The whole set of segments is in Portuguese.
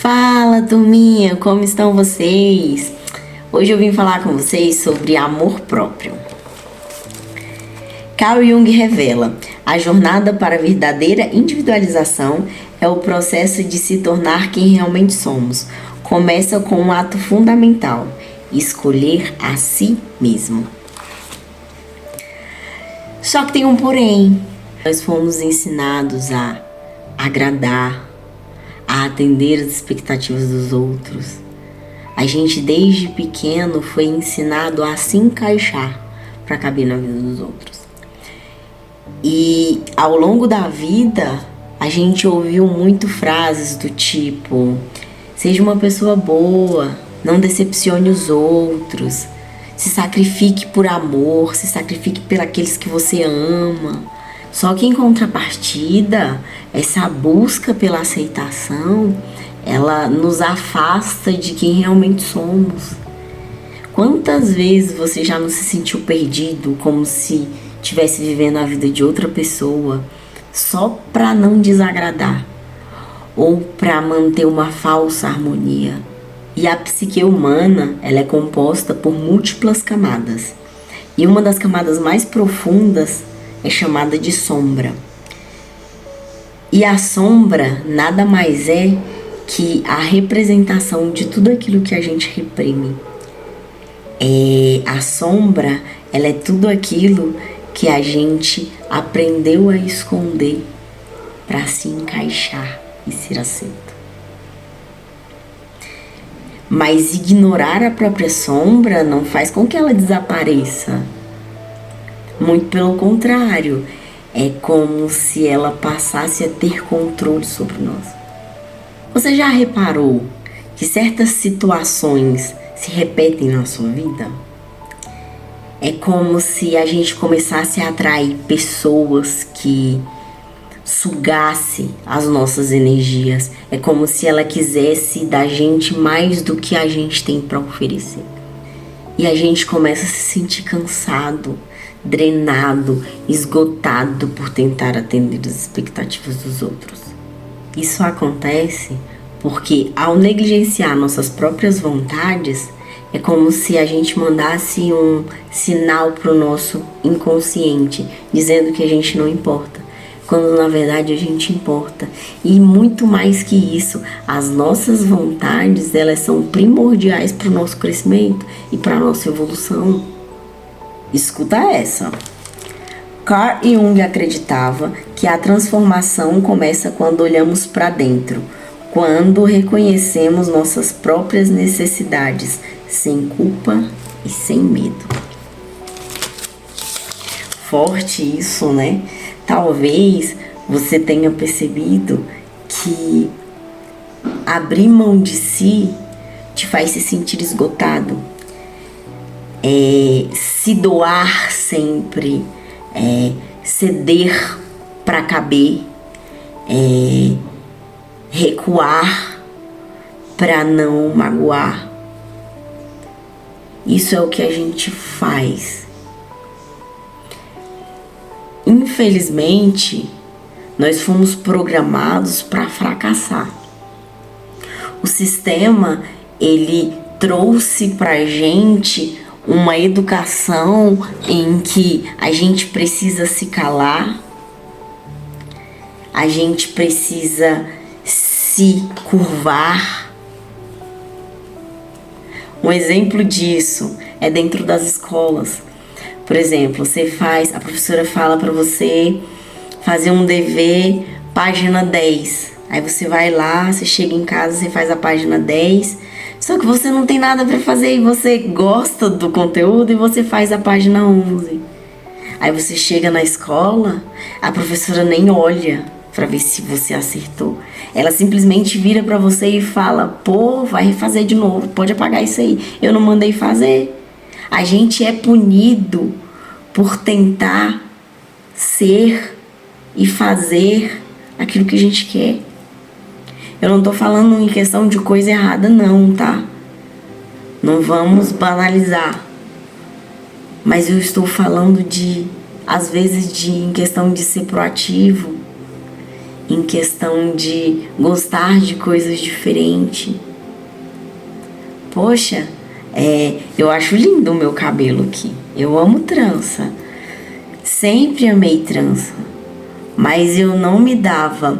Fala, turminha, como estão vocês? Hoje eu vim falar com vocês sobre amor próprio. Carl Jung revela: a jornada para a verdadeira individualização é o processo de se tornar quem realmente somos. Começa com um ato fundamental: escolher a si mesmo. Só que tem um porém. Nós fomos ensinados a agradar, a atender as expectativas dos outros. A gente desde pequeno foi ensinado a se encaixar para caber na vida dos outros. E ao longo da vida, a gente ouviu muito frases do tipo: seja uma pessoa boa, não decepcione os outros, se sacrifique por amor, se sacrifique por aqueles que você ama. Só que em contrapartida, essa busca pela aceitação, ela nos afasta de quem realmente somos. Quantas vezes você já não se sentiu perdido, como se estivesse vivendo a vida de outra pessoa, só para não desagradar, ou para manter uma falsa harmonia? E a psique humana, ela é composta por múltiplas camadas. E uma das camadas mais profundas é chamada de sombra. E a sombra nada mais é que a representação de tudo aquilo que a gente reprime. A sombra, ela é tudo aquilo que a gente aprendeu a esconder para se encaixar e ser aceito. Mas ignorar a própria sombra não faz com que ela desapareça. Muito pelo contrário, é como se ela passasse a ter controle sobre nós. Você já reparou que certas situações se repetem na sua vida? É como se a gente começasse a atrair pessoas que sugassem as nossas energias. É como se ela quisesse da gente mais do que a gente tem para oferecer. E a gente começa a se sentir cansado, drenado, esgotado por tentar atender as expectativas dos outros. Isso acontece porque, ao negligenciar nossas próprias vontades, é como se a gente mandasse um sinal para o nosso inconsciente, dizendo que a gente não importa, quando na verdade a gente importa. E muito mais que isso, as nossas vontades, elas são primordiais para o nosso crescimento e para a nossa evolução. Escuta essa. Carl Jung acreditava que a transformação começa quando olhamos para dentro, quando reconhecemos nossas próprias necessidades, sem culpa e sem medo. Forte isso, né? Talvez você tenha percebido que abrir mão de si te faz se sentir esgotado. Se doar sempre, ceder para caber, recuar para não magoar. Isso é o que a gente faz. Infelizmente, nós fomos programados para fracassar. O sistema, ele trouxe pra gente uma educação em que a gente precisa se calar, a gente precisa se curvar. Um exemplo disso é dentro das escolas. Por exemplo, a professora fala para você fazer um dever, página 10. Aí você vai lá, você chega em casa, você faz a página 10, só que você não tem nada para fazer e você gosta do conteúdo e você faz a página 11. Aí você chega na escola, a professora nem olha para ver se você acertou. Ela simplesmente vira para você e fala: pô, vai refazer de novo, pode apagar isso aí, eu não mandei fazer. A gente é punido por tentar ser e fazer aquilo que a gente quer. Eu não tô falando em questão de coisa errada não, tá? Não vamos banalizar. Mas eu estou falando às vezes em questão de ser proativo em questão de gostar de coisas diferentes. Poxa, eu acho lindo o meu cabelo aqui. Eu amo trança. Sempre amei trança. Mas eu não me dava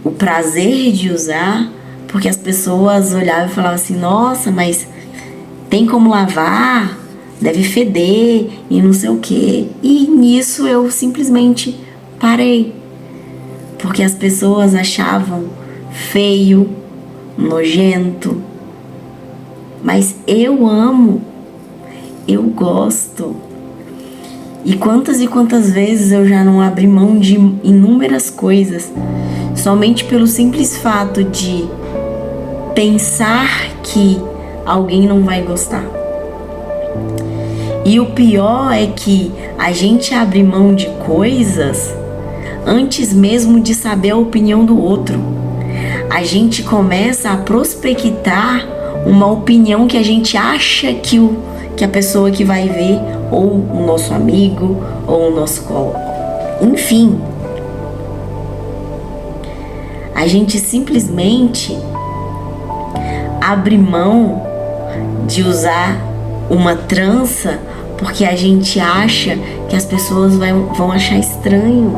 o prazer de usar porque as pessoas olhavam e falavam assim: nossa, mas tem como lavar? Deve feder e não sei o quê. E nisso eu simplesmente parei. Porque as pessoas achavam feio, nojento. Mas eu amo, eu gosto. E quantas vezes eu já não abri mão de inúmeras coisas somente pelo simples fato de pensar que alguém não vai gostar. E o pior é que a gente abre mão de coisas antes mesmo de saber a opinião do outro. A gente começa a prospectar uma opinião que a gente acha que a pessoa que vai ver, ou o nosso amigo, ou o nosso colega, enfim, a gente simplesmente abre mão de usar uma trança porque a gente acha que as pessoas vão achar estranho.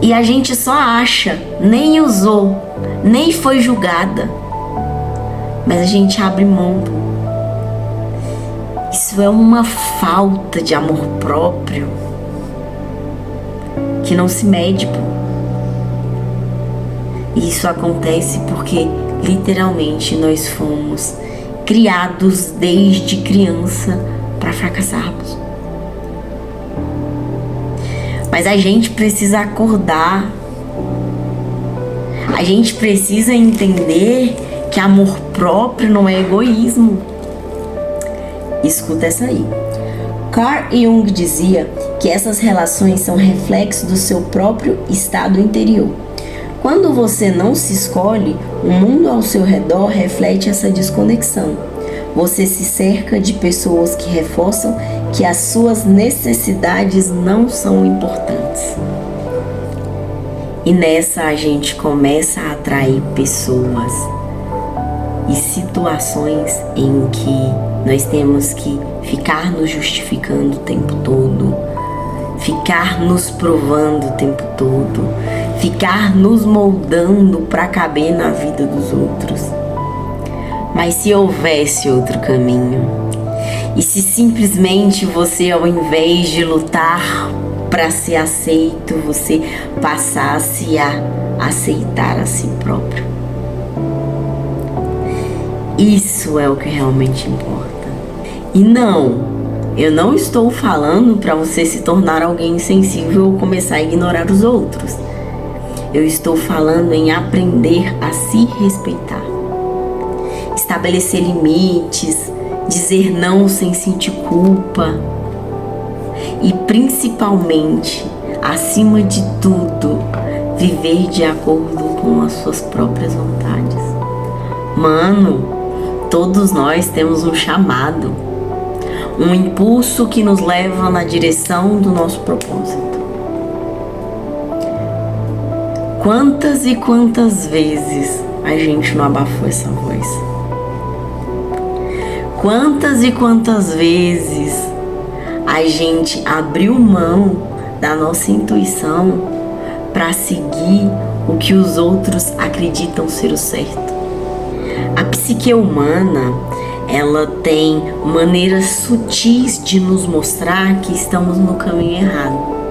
E a gente só acha, nem usou, nem foi julgada, mas a gente abre mão. Isso é uma falta de amor próprio que não se mede, pô. E isso acontece porque literalmente nós fomos criados desde criança para fracassarmos. Mas a gente precisa acordar. A gente precisa entender que amor próprio não é egoísmo. Escuta essa aí. Carl Jung dizia que essas relações são reflexo do seu próprio estado interior. Quando você não se escolhe, o mundo ao seu redor reflete essa desconexão. Você se cerca de pessoas que reforçam que as suas necessidades não são importantes. E nessa a gente começa a atrair pessoas e situações em que nós temos que ficar nos justificando o tempo todo, ficar nos provando o tempo todo, ficar nos moldando para caber na vida dos outros. Mas se houvesse outro caminho, e se simplesmente você, ao invés de lutar para ser aceito, você passasse a aceitar a si próprio. Isso é o que realmente importa. E não, eu não estou falando para você se tornar alguém insensível ou começar a ignorar os outros. Eu estou falando em aprender a se respeitar. Estabelecer limites, dizer não sem sentir culpa. E principalmente, acima de tudo, viver de acordo com as suas próprias vontades. Mano, todos nós temos um chamado, um impulso que nos leva na direção do nosso propósito. Quantas e quantas vezes a gente não abafou essa voz? Quantas e quantas vezes a gente abriu mão da nossa intuição para seguir o que os outros acreditam ser o certo? A psique humana, ela tem maneiras sutis de nos mostrar que estamos no caminho errado.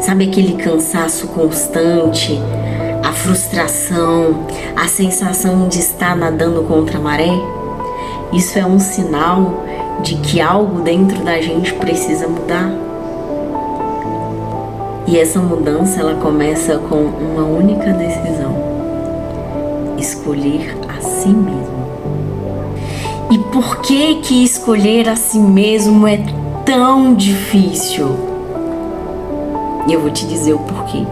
Sabe aquele cansaço constante, a frustração, a sensação de estar nadando contra a maré? Isso é um sinal de que algo dentro da gente precisa mudar. E essa mudança, ela começa com uma única decisão: escolher a si mesmo. E por que escolher a si mesmo é tão difícil? E eu vou te dizer o porquê.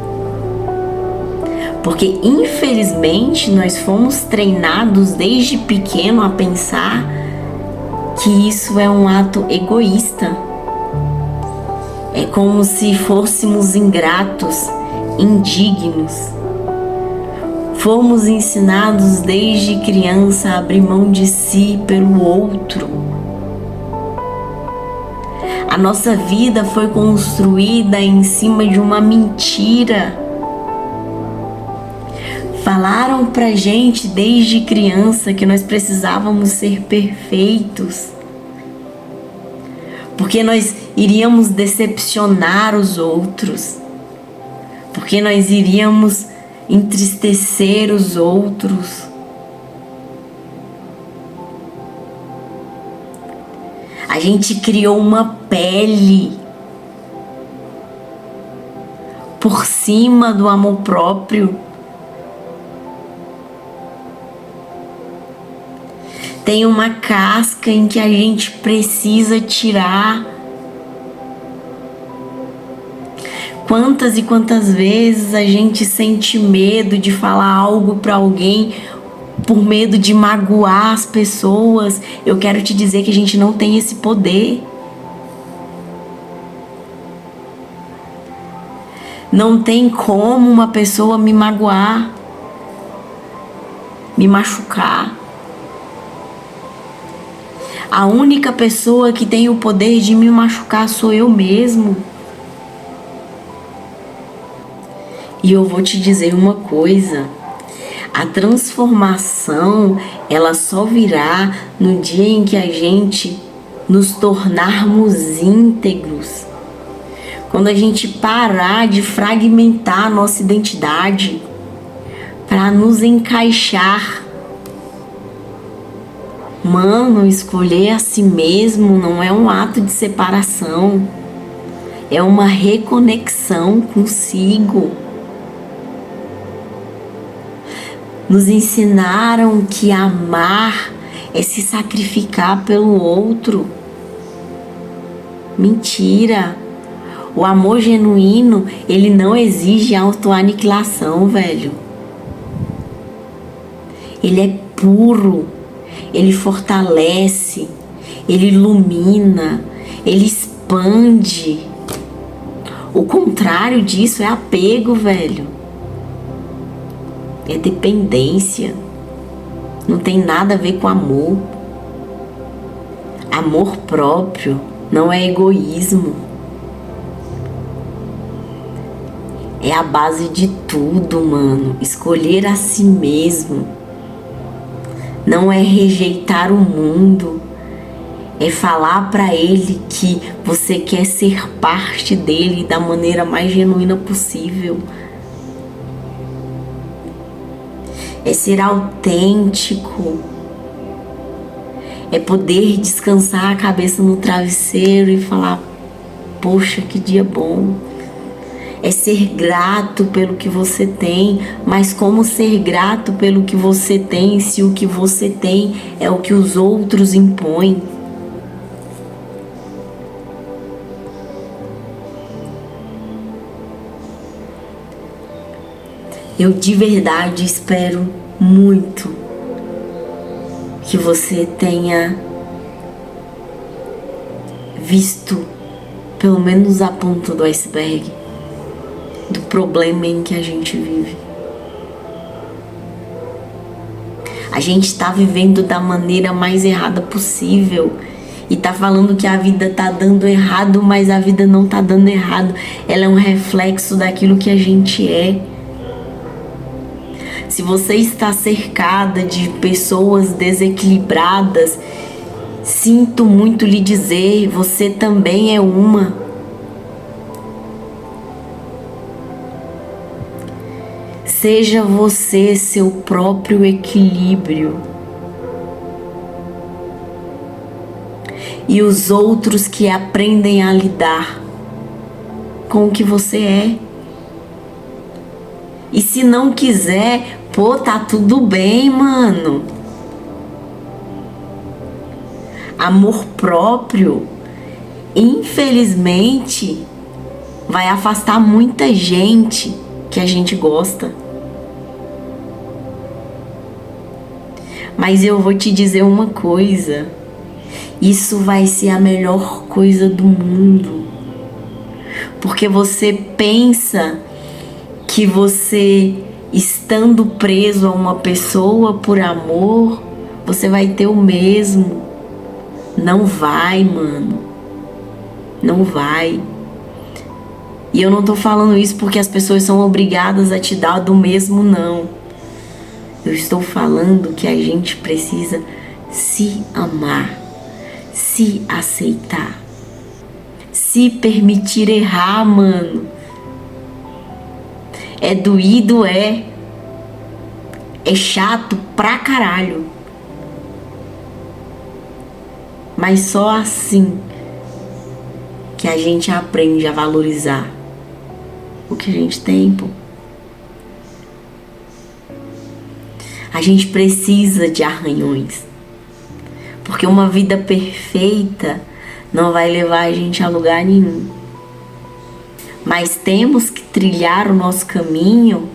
Porque infelizmente nós fomos treinados desde pequeno a pensar que isso é um ato egoísta. É como se fôssemos ingratos, indignos. Fomos ensinados desde criança a abrir mão de si pelo outro. A nossa vida foi construída em cima de uma mentira. Falaram pra gente desde criança que nós precisávamos ser perfeitos, porque nós iríamos decepcionar os outros, porque nós iríamos entristecer os outros. A gente criou uma pele por cima do amor próprio. Tem uma casca em que a gente precisa tirar. Quantas e quantas vezes a gente sente medo de falar algo para alguém por medo de magoar as pessoas? Eu quero te dizer que a gente não tem esse poder. Não tem como uma pessoa me magoar, me machucar. A única pessoa que tem o poder de me machucar sou eu mesmo. E eu vou te dizer uma coisa: a transformação, ela só virá no dia em que a gente nos tornarmos íntegros. Quando a gente parar de fragmentar a nossa identidade para nos encaixar. Mano, escolher a si mesmo não é um ato de separação. É uma reconexão consigo. Nos ensinaram que amar é se sacrificar pelo outro. Mentira! O amor genuíno, ele não exige autoaniquilação, velho. Ele é puro, ele fortalece, ele ilumina, ele expande. O contrário disso é apego, velho. É dependência. Não tem nada a ver com amor. Amor próprio não é egoísmo. É a base de tudo, mano. Escolher a si mesmo. Não é rejeitar o mundo. É falar pra ele que você quer ser parte dele da maneira mais genuína possível. É ser autêntico. É poder descansar a cabeça no travesseiro e falar: poxa, que dia bom. É ser grato pelo que você tem, mas como ser grato pelo que você tem se o que você tem é o que os outros impõem? Eu de verdade espero muito que você tenha visto pelo menos a ponta do iceberg do problema em que a gente vive. A gente está vivendo da maneira mais errada possível e tá falando que a vida tá dando errado, mas a vida não tá dando errado. Ela é um reflexo daquilo que a gente é. Se você está cercada de pessoas desequilibradas, sinto muito lhe dizer, você também é uma. Seja você seu próprio equilíbrio. E os outros que aprendem a lidar com o que você é. E se não quiser, pô, tá tudo bem, mano. Amor próprio, infelizmente, vai afastar muita gente que a gente gosta. Mas eu vou te dizer uma coisa: isso vai ser a melhor coisa do mundo. porque você pensa que você, estando preso a uma pessoa por amor, você vai ter o mesmo. Não vai, mano. Não vai. E eu não tô falando isso porque as pessoas são obrigadas a te dar do mesmo, não. Eu estou falando que a gente precisa se amar, se aceitar, se permitir errar, mano. É doído, é chato pra caralho. Mas só assim que a gente aprende a valorizar o que a gente tem, pô. A gente precisa de arranhões, porque uma vida perfeita não vai levar a gente a lugar nenhum. Mas temos que trilhar o nosso caminho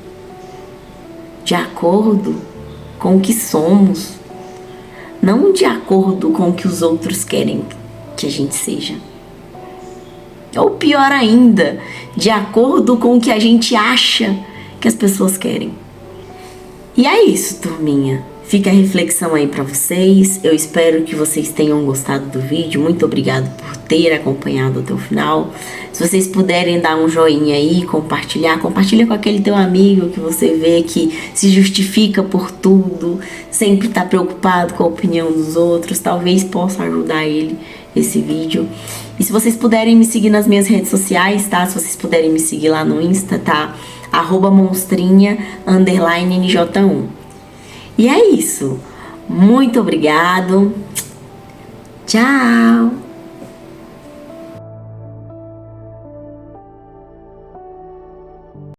de acordo com o que somos, não de acordo com o que os outros querem que a gente seja. Ou pior ainda, de acordo com o que a gente acha que as pessoas querem. E é isso, turminha. Fica a reflexão aí pra vocês. Eu espero que vocês tenham gostado do vídeo. Muito obrigado por ter acompanhado até o final. Se vocês puderem dar um joinha aí, compartilha com aquele teu amigo que você vê que se justifica por tudo, sempre tá preocupado com a opinião dos outros. Talvez possa ajudar ele esse vídeo. E se vocês puderem me seguir nas minhas redes sociais, tá? Se vocês puderem me seguir lá no Insta, tá? @monstrinha_NJ1. E é isso. Muito obrigado. Tchau.